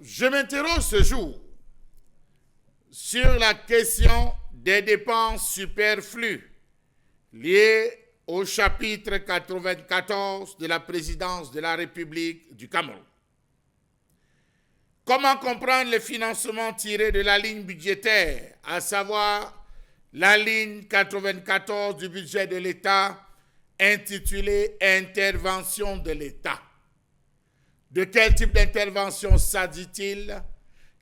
Je m'interroge ce jour sur la question des dépenses superflues liées au chapitre 94 de la présidence de la République du Cameroun. Comment comprendre le financement tiré de la ligne budgétaire, à savoir la ligne 94 du budget de l'État intitulée « Intervention de l'État ». De quel type d'intervention s'agit-il?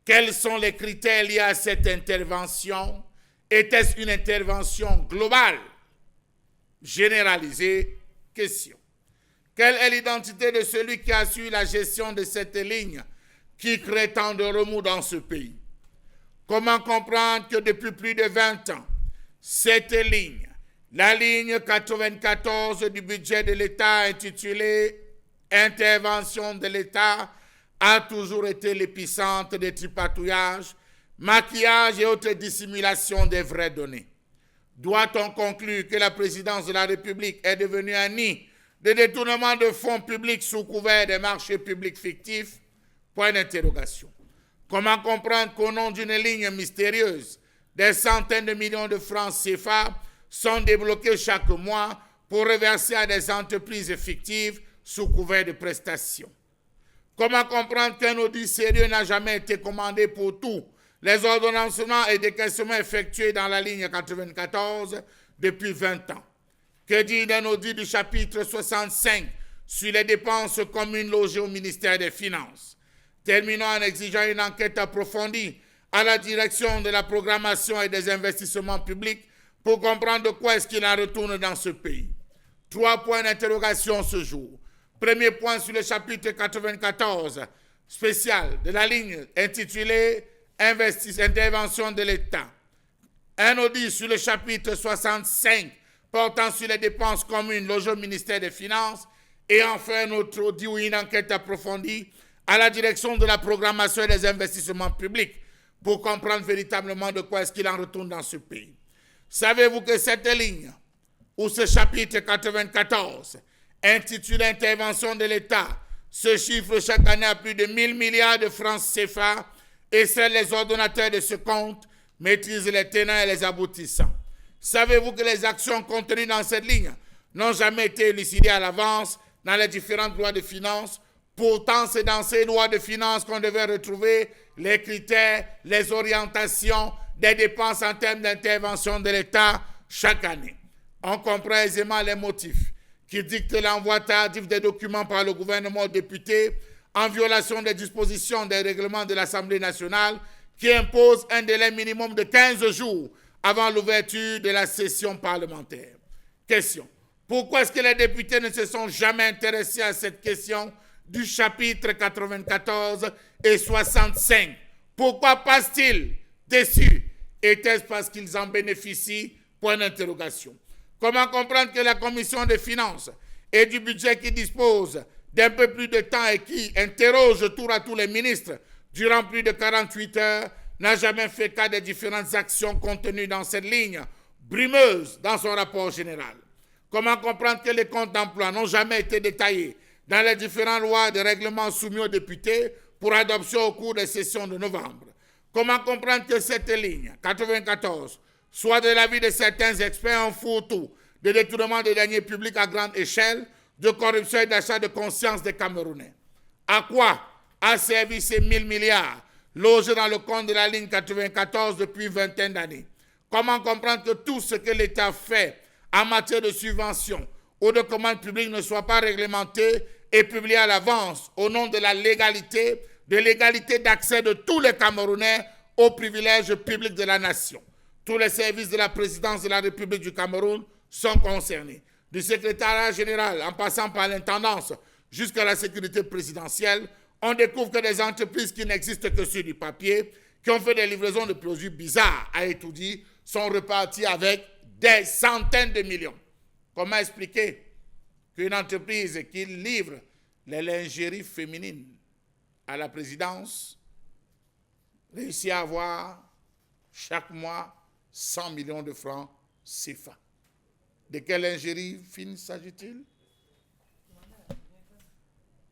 Quels sont les critères liés à cette intervention? Était-ce une intervention globale, généralisée? Question. Quelle est l'identité de celui qui assure la gestion de cette ligne qui crée tant de remous dans ce pays? Comment comprendre que depuis plus de 20 ans, cette ligne, la ligne 94 du budget de l'État intitulée « Intervention de l'État » a toujours été l'épicentre des tripatouillages, maquillages et autres dissimulations des vraies données? Doit-on conclure que la présidence de la République est devenue un nid de détournement de fonds publics sous couvert des marchés publics fictifs? Point d'interrogation. Comment comprendre qu'au nom d'une ligne mystérieuse, des centaines de millions de francs CFA sont débloqués chaque mois pour reverser à des entreprises fictives sous couvert de prestations? Comment comprendre qu'un audit sérieux n'a jamais été commandé pour tous les ordonnancements et décaissements effectués dans la ligne 94 depuis 20 ans? Que dire d'un audit du chapitre 65 sur les dépenses communes logées au ministère des Finances? Terminons en exigeant une enquête approfondie à la direction de la programmation et des investissements publics pour comprendre de quoi est-ce qu'il en retourne dans ce pays. 3 points d'interrogation ce jour. Premier point sur le chapitre 94 spécial de la ligne intitulée « Intervention de l'État ». Un audit sur le chapitre 65 portant sur les dépenses communes logées au ministère des Finances. Et enfin un autre audit ou une enquête approfondie à la direction de la programmation et des investissements publics pour comprendre véritablement de quoi est-ce qu'il en retourne dans ce pays. Savez-vous que cette ligne, ou ce chapitre 94, intitulé « Intervention de l'État », se chiffre chaque année à plus de 1000 milliards de francs CFA et seuls les ordonnateurs de ce compte maîtrisent les tenants et les aboutissants? Savez-vous que les actions contenues dans cette ligne n'ont jamais été élucidées à l'avance dans les différentes lois de finances? Pourtant, c'est dans ces lois de finances qu'on devait retrouver les critères, les orientations des dépenses en termes d'intervention de l'État chaque année. On comprend aisément les motifs qui dictent l'envoi tardif des documents par le gouvernement aux députés en violation des dispositions des règlements de l'Assemblée nationale qui imposent un délai minimum de 15 jours avant l'ouverture de la session parlementaire. Question. Pourquoi est-ce que les députés ne se sont jamais intéressés à cette question du chapitre 94 et 65? Pourquoi passe-t-il dessus? Était-ce parce qu'ils en bénéficient? Point d'interrogation. Comment comprendre que la commission des finances et du budget qui dispose d'un peu plus de temps et qui interroge tour à tour les ministres durant plus de 48 heures n'a jamais fait cas des différentes actions contenues dans cette ligne brumeuse dans son rapport général? Comment comprendre que les comptes d'emploi n'ont jamais été détaillés dans les différentes lois de règlement soumis aux députés pour adoption au cours des sessions de novembre? Comment comprendre que cette ligne 94 soit de l'avis de certains experts un fourre-tout de détournement de deniers publics à grande échelle, de corruption et d'achat de conscience des Camerounais? À quoi a servi ces 1000 milliards logés dans le compte de la ligne 94 depuis une vingtaine d'années? Comment comprendre que tout ce que l'État fait en matière de subventions ou de commandes publiques ne soit pas réglementé et publié à l'avance au nom de la légalité, de l'égalité d'accès de tous les Camerounais aux privilèges publics de la nation? Tous les services de la présidence de la République du Cameroun sont concernés, du secrétariat général en passant par l'intendance jusqu'à la sécurité présidentielle. On découvre que des entreprises qui n'existent que sur du papier, qui ont fait des livraisons de produits bizarres à étudier, sont reparties avec des centaines de millions. Comment expliquer qu'une entreprise qui livre les lingeries féminines à la présidence réussit à avoir chaque mois 100 millions de francs CFA? De quelle lingerie fine s'agit-il?